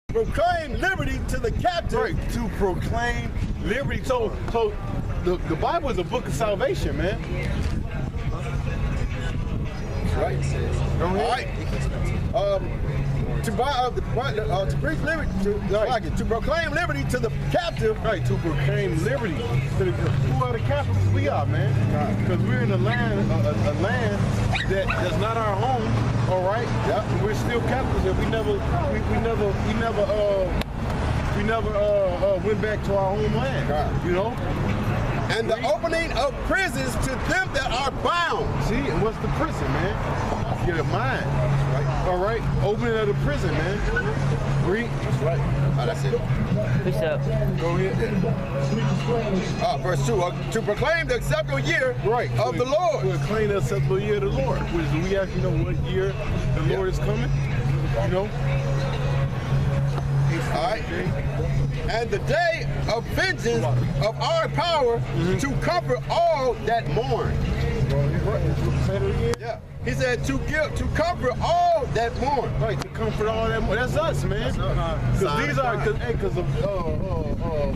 proclaim liberty to the captive. Right, to proclaim liberty. So the Bible is a book of salvation, man. That's right. All right. To preach liberty, to proclaim liberty to the captive. Right, to proclaim liberty to the who are the captives? We are, man. Because we're in a land that's not our home. All right. Yeah. We're still captives, and we never went back to our homeland. You know. And the opening of prisons to them that are bound. See, and what's the prison, man? Your mind. Right. All right. Opening of the prison, man. Read. That's right. That's it. Push up. Go ahead. Verse 2. To proclaim the acceptable year of the Lord. To proclaim the acceptable year of the Lord. Which do we actually know what year the Lord is coming? You know? All right. And the day of vengeance of our power to comfort all that mourn. Say it again? Yeah. He said to comfort all that mourn. Right, to comfort all that mourn. That's us, man. Because these are, because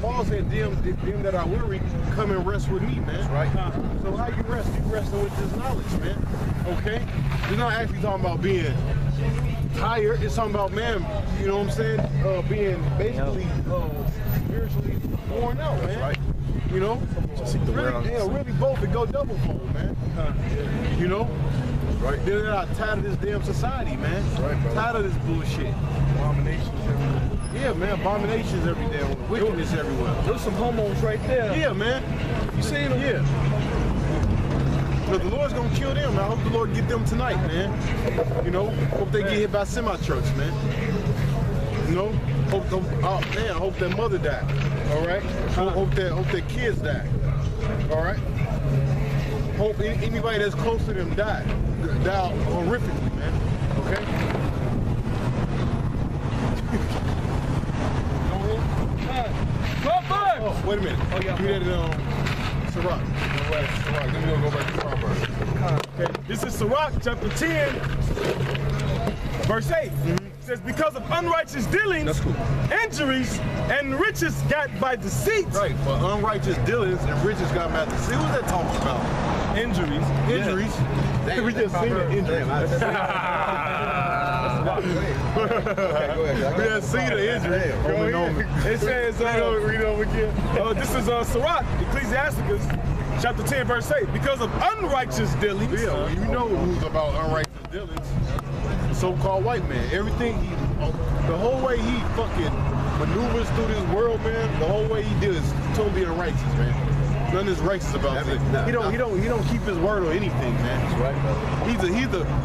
Paul said, them that are weary, come and rest with me, man. That's right. So how you rest? You resting with this knowledge, man. Okay? It's not actually talking about being tired. It's talking about, man, you know what I'm saying? Being basically spiritually worn out, man. That's right. You know? Really both. It go double fold, man. You know? Right. They're not tired of this damn society, man. Right, brother. Tired of this bullshit. Abominations everywhere. Yeah, man. Abominations every day. Wickedness everywhere. There's some homos right there. Yeah, man. You seen them? Yeah. But the Lord's gonna kill them. I hope the Lord get them tonight, man. You know, hope they get hit by semi-trucks, man. You know, I hope that mother die. All right. Hope that kids die. All right. Hope anybody that's close to them die horrifically, man. Okay. Oh, wait a minute. Oh, yeah. You did Sirach. Sirach. Then we'll go back to Proverbs. Okay. This is Sirach chapter 10, verse 8. It says, because of unrighteous dealings, injuries, and riches got by deceit. Right, for unrighteous dealings and riches got by deceit. What's that talking about? Injuries. Injuries. Damn, we just seen the injuries. We just seen the injuries. It says, read over again. This is Sirach, Ecclesiasticus, chapter 10, verse 8. Because of unrighteous dealings. Yeah, you know who's about unrighteous dealings. The so-called white man. Everything the whole way he fucking maneuvers through this world, man, the whole way he did is totally unrighteous, man. Nothing is righteous about it. He don't keep his word or anything, man. That's right.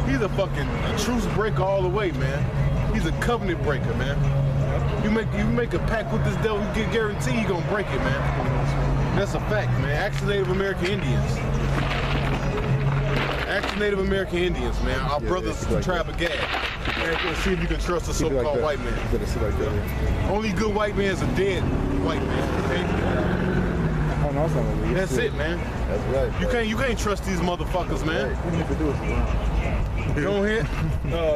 He's a fucking truce breaker all the way, man. He's a covenant breaker, man. You make a pact with this devil, you can guarantee you gonna break it, man. That's a fact, man. Ask the Native American Indians. Ask the Native American Indians, man. Our brothers from the tribe of Gad. Man, see if you can trust a so-called white man. Only good white man is a dead white man. Okay? That's it, man. That's right. You can't trust these motherfuckers, man. Go ahead.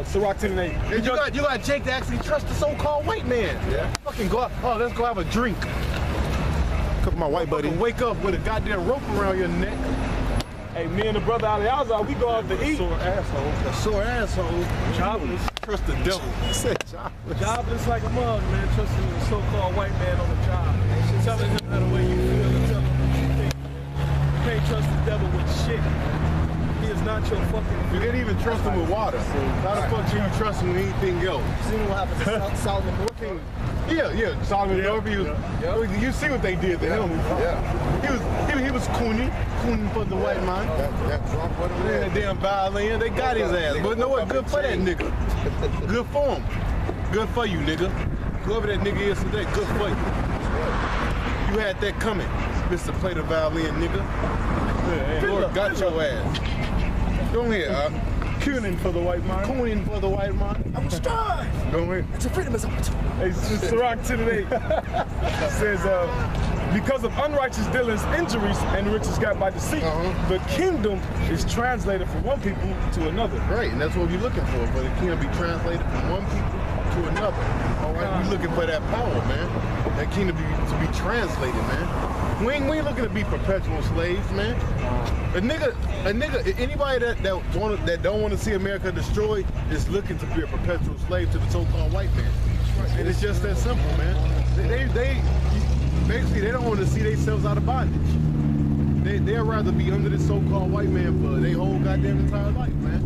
Sirach 10 and 8. You got Jake to actually trust the so-called white man. Yeah. Fucking go out. Oh, let's go have a drink. My white buddy. Wake up with a goddamn rope around your neck. Hey, me and the brother Aliazar, we go out to eat. Sore asshole. A sore asshole. Jobless. Trust the devil. Said jobless. Jobless like a mug, man. Trusting the so-called white man on the job. Telling him how the way you feel and telling him what you think. You can't trust the devil with shit. He is not your fucking... You can't even trust him with water. How the fuck can you trust him with anything else? You seen what happened to Solomon North? Yeah, Solomon North. You see what they did to him. Yeah. He was cooning for the white man. That Trump wasn't there. That damn violin, they got his ass. But you know what? Good for that nigga. Good for him. Good for you, nigga. Whoever that nigga is today, good for you. You had that coming, Mr. Play the violin, nigga. Lord got your ass. Go ahead, Cooning for the white man. Cooning for the white man. I will strive. Go ahead. It's a freedom is opportunity. Hey, Sirach 10 and 8. It says, because of unrighteous dealings, injuries, and riches got by deceit, the kingdom is translated from one people to another. Right, and that's what we're looking for the kingdom be translated from one people to another. All Right? We looking for that power, man. That kingdom to be translated, man. We ain't looking to be perpetual slaves, man. A nigga, anybody that don't want to see America destroyed is looking to be a perpetual slave to the so-called white man. And it's just that simple, man. They basically they don't want to see themselves out of bondage. They'd rather be under this so-called white man for their whole goddamn entire life, man.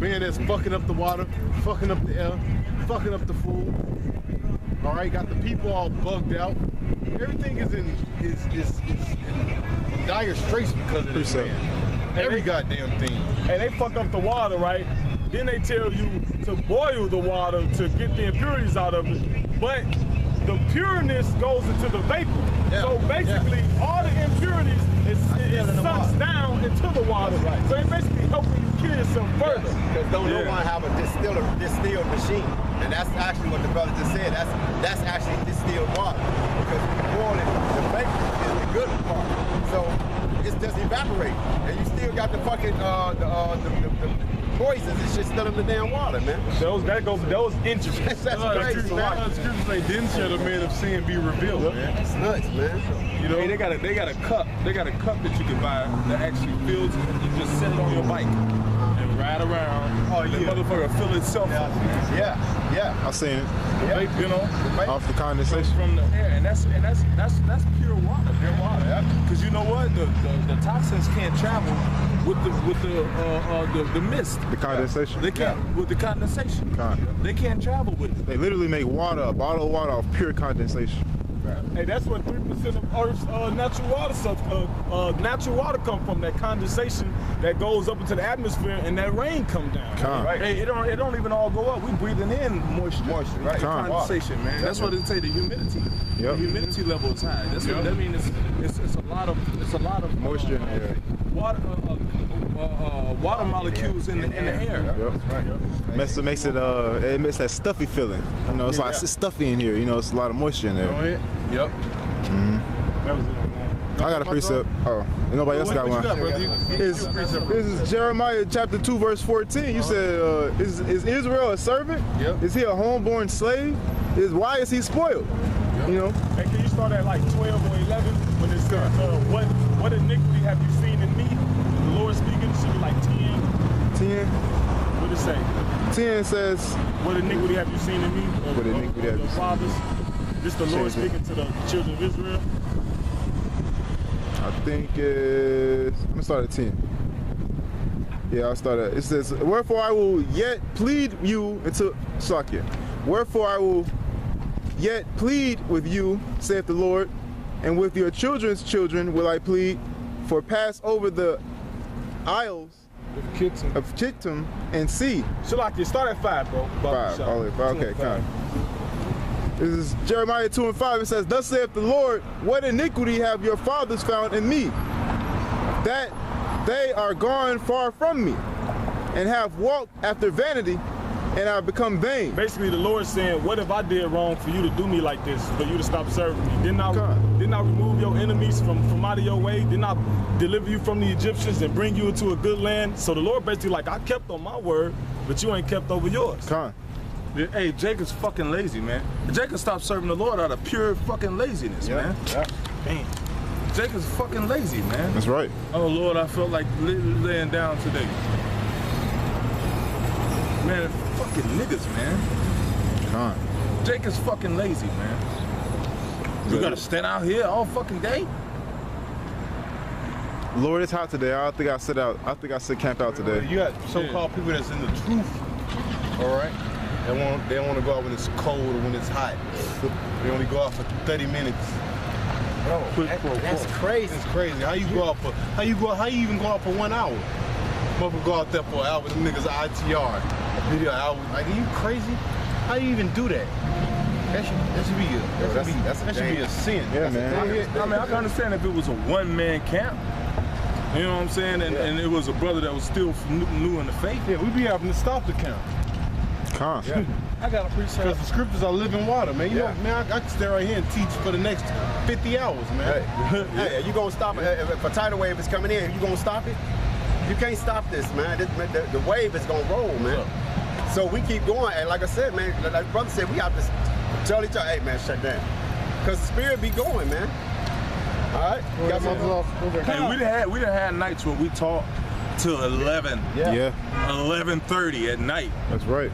Man that's fucking up the water, fucking up the air, fucking up the food. All right, got the people all bugged out. Everything is in dire straits because of this man. Every goddamn thing. And they fuck up the water, right? Then they tell you to boil the water to get the impurities out of it. But the pureness goes into the vapor. Yeah. So basically, all the impurities it sucks down into the water. Right. So it's basically helping you kill yourself further. Because no one have a distilled machine. And that's actually what the brother just said. That's actually distilled water. Because when you boil it, the vapor is the good part. So it's just evaporating. And you still got the fucking the poisons and shit still in the damn water, man. Those injuries. That's crazy, man. Scriptures say, then shall the man of sin be revealed, man. That's nuts, man. You know, they got a cup. They got a cup that you can buy that actually fills it. You just set it on your bike and ride around. Oh, the motherfucker fill itself up. Yeah. I seen it Yeah. You know, off the condensation. from the air, and that's pure water. Pure water. Because you know what, the toxins can't travel with the mist. The condensation. They can't with the condensation. They can't travel with it. They literally make water, a bottle of water, off pure condensation. Hey, that's what 3% of Earth's natural water come from. That condensation that goes up into the atmosphere and that rain come down. Right. Hey, it don't even all go up. We breathing in moisture. Right. Condensation, man. That's what it say. The humidity. Yep. The humidity level is high. That's what that means. It's a lot of Moisture in the air. Water molecules in the air. Yep. Makes it makes that stuffy feeling. You know, it's like it's stuffy in here. You know, it's a lot of moisture in there. Yep. That was it, man. I got a precept. Oh, and nobody else got one. This is Jeremiah chapter 2 verse 14. You said, is Israel a servant? Yep. Is he a homeborn slave? Why is he spoiled? Yep. You know? Hey, can you start at like 12 or 11 when it says, what iniquity have you seen in me? The Lord speaking, it should be like 10. 10. What it say? 10 says, What iniquity have you seen in me? What iniquity have you seen? Fathers. This the Lord speaking to the children of Israel. I think it's, let me start at 10. Yeah, I'll start at, it says, wherefore I will yet plead you until, Slakia. Wherefore I will yet plead with you, saith the Lord, and with your children's children will I plead, for pass over the isles of Chittim and see. Shalaki, start at 5, bro. 5, all the way 5, okay, kind of. This is Jeremiah 2 and 5. It says, thus saith the Lord, what iniquity have your fathers found in me, that they are gone far from me, and have walked after vanity, and have become vain. Basically, the Lord saying, what if I did wrong for you to do me like this, for you to stop serving me? Didn't I remove your enemies from out of your way? Didn't I deliver you from the Egyptians and bring you into a good land? So the Lord basically like, I kept on my word, but you ain't kept over yours. Hey, Jacob's fucking lazy, man. Jacob stopped serving the Lord out of pure fucking laziness, man. Damn. Jacob's fucking lazy, man. That's right. Oh, Lord, I felt like laying down today. Man, fucking niggas, man. Jacob's fucking lazy, man. You gotta stand out here all fucking day? Lord, it's hot today. I think I sit camp out today. You got so-called people that's in the truth, all right? They don't want to go out when it's cold or when it's hot. They only go out for 30 minutes. Bro, that's crazy. It's crazy. How you even go out for 1 hour? Motherfucker go out there for an hour with them niggas ITR. A video hour. Like, are you crazy? How you even do that? That should be a sin. Yeah, man. I mean, I can understand if it was a one-man camp. You know what I'm saying? And it was a brother that was still new in the faith. Yeah, we be having to stop the count. I got a precept. Because the scriptures are living water, man. You know, man, I can stay right here and teach for the next 50 hours, man. Hey, you gonna stop it? If a tidal wave is coming in, you gonna stop it? You can't stop this, man. The wave is gonna roll, man. So we keep going, and like I said, man, like brother said, we have to tell each other, hey man, shut down. Because the spirit be going, man. All right? You got something off? Hey, we done had nights where we talk till 11, Yeah, 11:30 at night. that's right.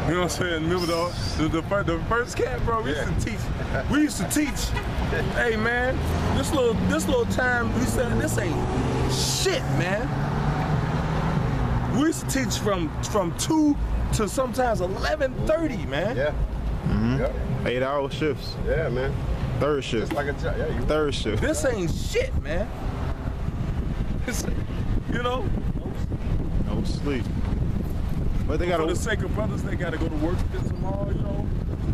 You know what I'm saying? Remember the first camp, bro? We used to teach. Hey man, this little time we said this ain't shit, man. We used to teach from 2 to sometimes 11:30, man. Yeah. Yep. 8-hour shifts. Yeah, man. Third shift. It's like a job. Yeah, you Third shift. This ain't shit, man. You know, No sleep. But they for the gotta. sake of brothers, they gotta go to work tomorrow.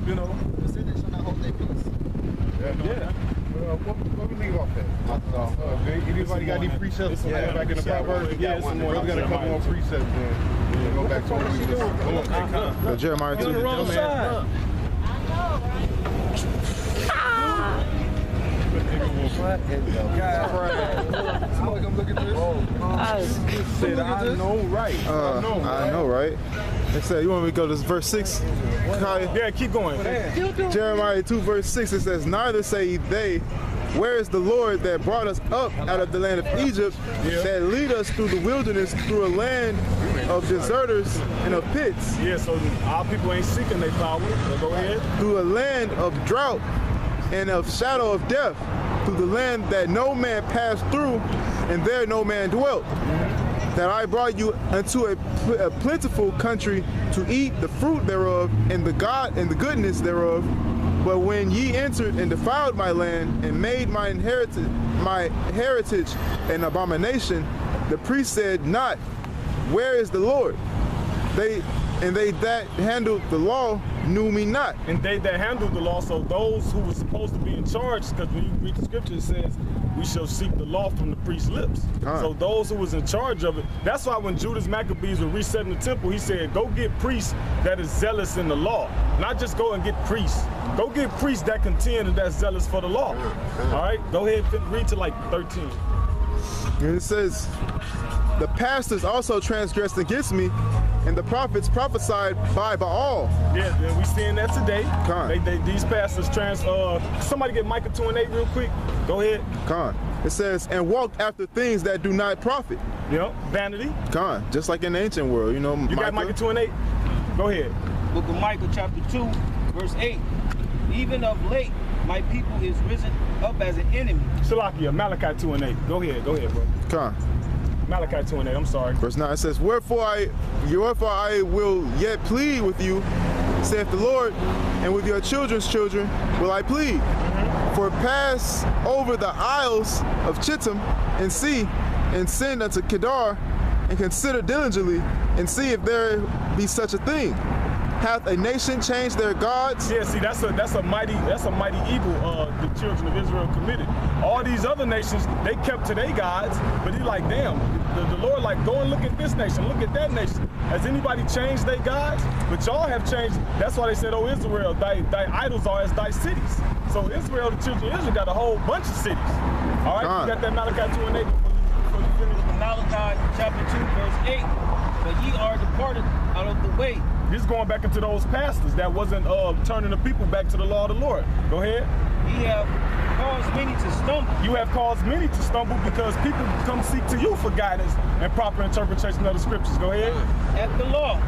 You know. Yeah. What we think about that? Anybody got any precepts? Yeah. Back in the Proverbs? Yeah, it's some more. Brother got a couple more precepts then. We'll go back to what we was doing. Jeremiah 2. On the wrong side. What in the God? Somebody come look at this. Said I know right. I know, right? It said, you want me to go to verse 6? Kaya? Yeah, keep going. Jeremiah 2 verse 6, it says, neither say they, where is the Lord that brought us up out of the land of Egypt, that lead us through the wilderness, through a land of deserters and of pits, Yeah, so our people ain't seeking their power. So go ahead. through a land of drought and of shadow of death, through the land that no man passed through, and there no man dwelt. That I brought you unto a plentiful country to eat the fruit thereof and the goodness thereof. But when ye entered and defiled my land and made my heritage an abomination, the priest said not, where is the Lord? They that handled the law knew me not. And they that handled the law, so those who were supposed to be in charge, because when you read the scripture, it says, we shall seek the law from the priest's lips. So those who was in charge of it, that's why when Judas Maccabees were resetting the temple, he said, go get priests that is zealous in the law. Not just go and get priests. Go get priests that contend and that's zealous for the law. All right, go ahead and read to like 13. And it says, the pastors also transgressed against me, and the prophets prophesied by Baal. Yeah, then we seeing that today. Con. These pastors somebody get Micah 2:8 real quick. Go ahead. Con. It says, and walked after things that do not profit. Yep, vanity. Con. Just like in the ancient world, you know. You got Micah 2:8? Go ahead. Book of Micah chapter 2, verse 8. Even of late, my people is risen up as an enemy. Salakia, Malachi 2:8. Go ahead, bro. Con. Malachi 2:8, I'm sorry. Verse 9, it says, wherefore I will yet plead with you, saith the Lord, and with your children's children will I plead. For pass over the isles of Chittim and see, and send unto Kedar, and consider diligently, and see if there be such a thing. Hath a nation changed their gods? Yeah, see, that's a mighty evil the children of Israel committed. All these other nations, they kept to their gods, but he like, damn, the Lord like, go and look at this nation, look at that nation. Has anybody changed their gods? But y'all have changed. That's why they said, oh Israel, thy idols are as thy cities. So Israel, the children of Israel, got a whole bunch of cities. All right, you got that Malachi 2:8 before you finish. Malachi chapter 2, verse 8. But ye are departed out of the way. This is going back into those pastors that wasn't turning the people back to the law of the Lord. Go ahead. Ye have caused many to stumble. You have caused many to stumble because people come seek to you for guidance and proper interpretation of the scriptures. Go ahead. At the law.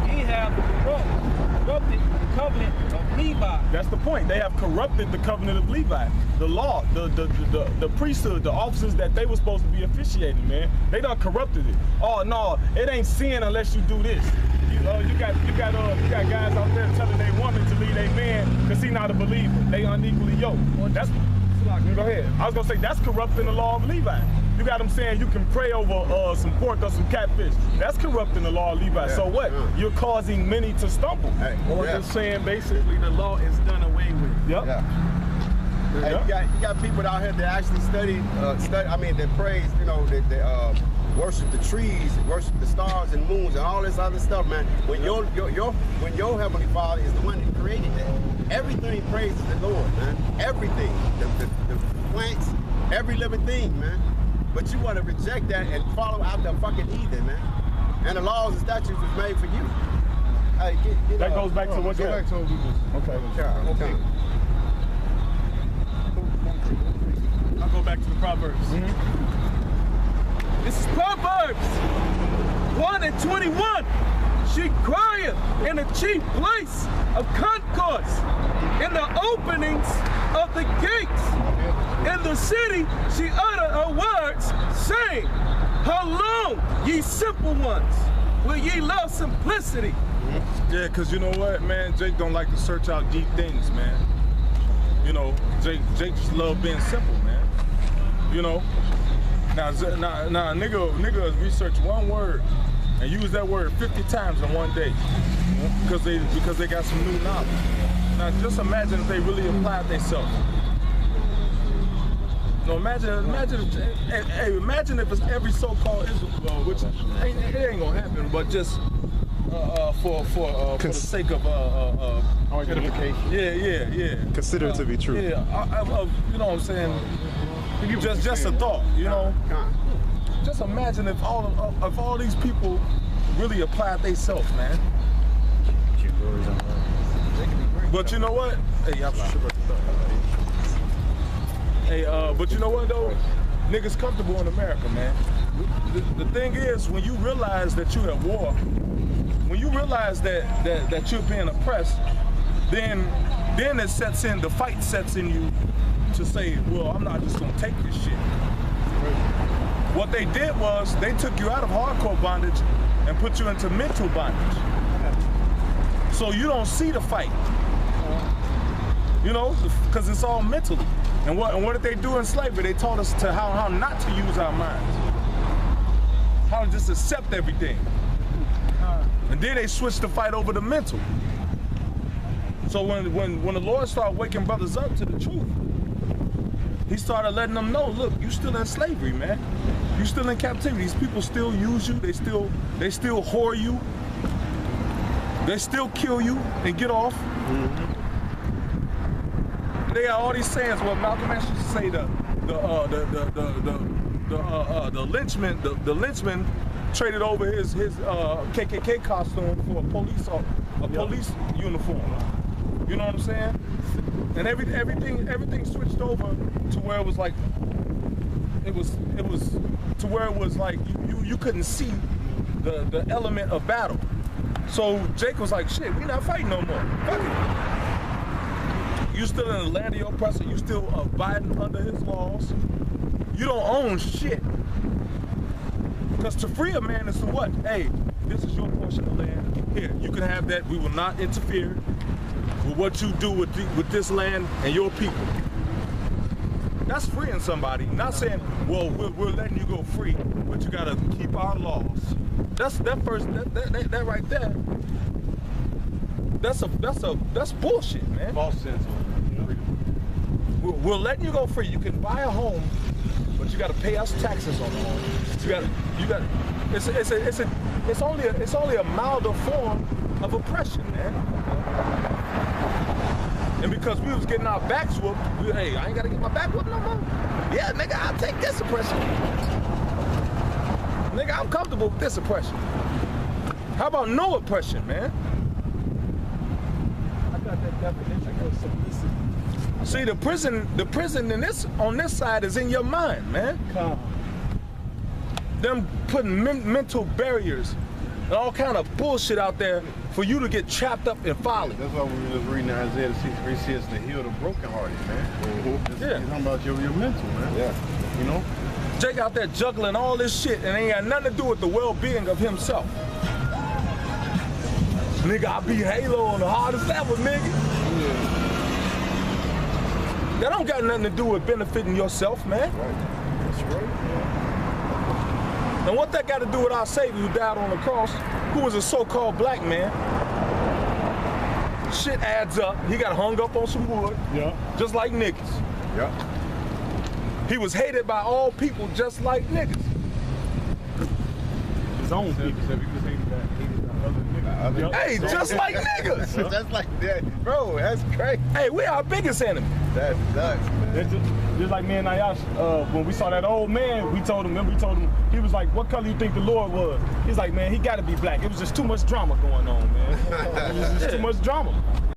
Ye have corrupted the covenant of Levi. That's the point. They have corrupted the covenant of Levi. The law, the priesthood, the offices that they were supposed to be officiating, man. They done corrupted it. Oh no, it ain't sin unless you do this. You got guys out there telling their woman to leave their man because he not a believer. They unequally yoked. That's go ahead. I was gonna say that's corrupting the law of Levi. You got them saying you can pray over some pork or some catfish. That's corrupting the law of Levi. Yeah. So what? You're causing many to stumble. Hey, Or just saying basically the law is done away with. Yep. Yeah. Hey, you got people out here that actually study. They praise. You know, they worship the trees, worship the stars and moons, and all this other stuff, man. When your Heavenly Father is the one that created that, everything praises the Lord, man. Everything, the plants, every living thing, man. But you want to reject that and follow out the fucking heathen, man. And the laws and statutes is made for you. Hey, get That goes back to what you Go back to what we was. Okay. I'll go back to the Proverbs. This is Proverbs 1:21. She crieth in the chief place of concourse, in the openings of the gates. In the city she uttered her words, saying, how long, ye simple ones, will ye love simplicity? Yeah, because you know what, man? Jake don't like to search out deep things, man. You know, Jake just love being simple, man. You know? Now nigga research one word and use that word 50 times in one day because they got some new knowledge. Now just imagine if they really applied themselves. No, imagine if it's every so-called Israel, which it ain't gonna happen, but just for the sake of Identification. Yeah. Consider it to be true. Yeah, you know what I'm saying? Just a thought, you know. Just imagine if all these people really applied themselves, man. But you know what? But you know what though? Niggas comfortable in America, man. The thing is, when you realize that you're at war, when you realize that you're being oppressed, then it sets in, the fight sets in you to say, well, I'm not just gonna take this shit. What they did was they took you out of hardcore bondage and put you into mental bondage. So you don't see the fight. You know, because it's all mentally. And what did they do in slavery? They taught us to how not to use our minds. How to just accept everything. And then they switched the fight over to mental. So when the Lord started waking brothers up to the truth, he started letting them know, look, you still in slavery, man. You still in captivity. These people still use you. They still whore you. They still kill you and get off. They got all these sayings. Well, Malcolm X used to say the lynchman traded over his KKK costume for a police uniform. You know what I'm saying? And everything switched over to where it was like it was to where it was like you couldn't see the element of battle. So Jake was like, shit, we not fighting no more. Fuck it. You still in the land of your oppressor. You still abiding under his laws. You don't own shit. Because to free a man is to what? Hey, this is your portion of land. Here, you can have that. We will not interfere with what you do with this land and your people. That's freeing somebody. Not saying, well, we're letting you go free, but you gotta keep our laws. That right there. That's bullshit, man. False sense of freedom. We're letting you go free. You can buy a home, but you got to pay us taxes on the home. You got. It's only a milder form of oppression, man. And because we was getting our backs whooped, hey, I ain't got to get my back whooped no more. Yeah, nigga, I'll take this oppression. Nigga, I'm comfortable with this oppression. How about no oppression, man? I got that definition of simplicity. See, the prison on this side is in your mind, man. Them putting mental barriers and all kind of bullshit out there for you to get trapped up in folly. That's why we were just reading Isaiah 63, says to heal the brokenhearted, man. Yeah. You're talking about your mental, man. Yeah. You know? Jake out there juggling all this shit and ain't got nothing to do with the well-being of himself. Nigga, I beat Halo on the hardest level, nigga. Yeah. That don't got nothing to do with benefiting yourself, man. Right. That's right. And what that got to do with our Savior who died on the cross, who was a so-called black man? Shit adds up. He got hung up on some wood, just like niggas. Yeah. He was hated by all people just like niggas. His own people. Except he was hated by Yup. Hey, just like niggas. That's like that, bro. That's crazy. Hey, we our biggest enemy. That's nuts, man. It's just like me and Ayash, when we saw that old man, we told him, he was like, what color you think the Lord was? He's like, man, he gotta be black. It was just too much drama going on, man. It was just too much drama.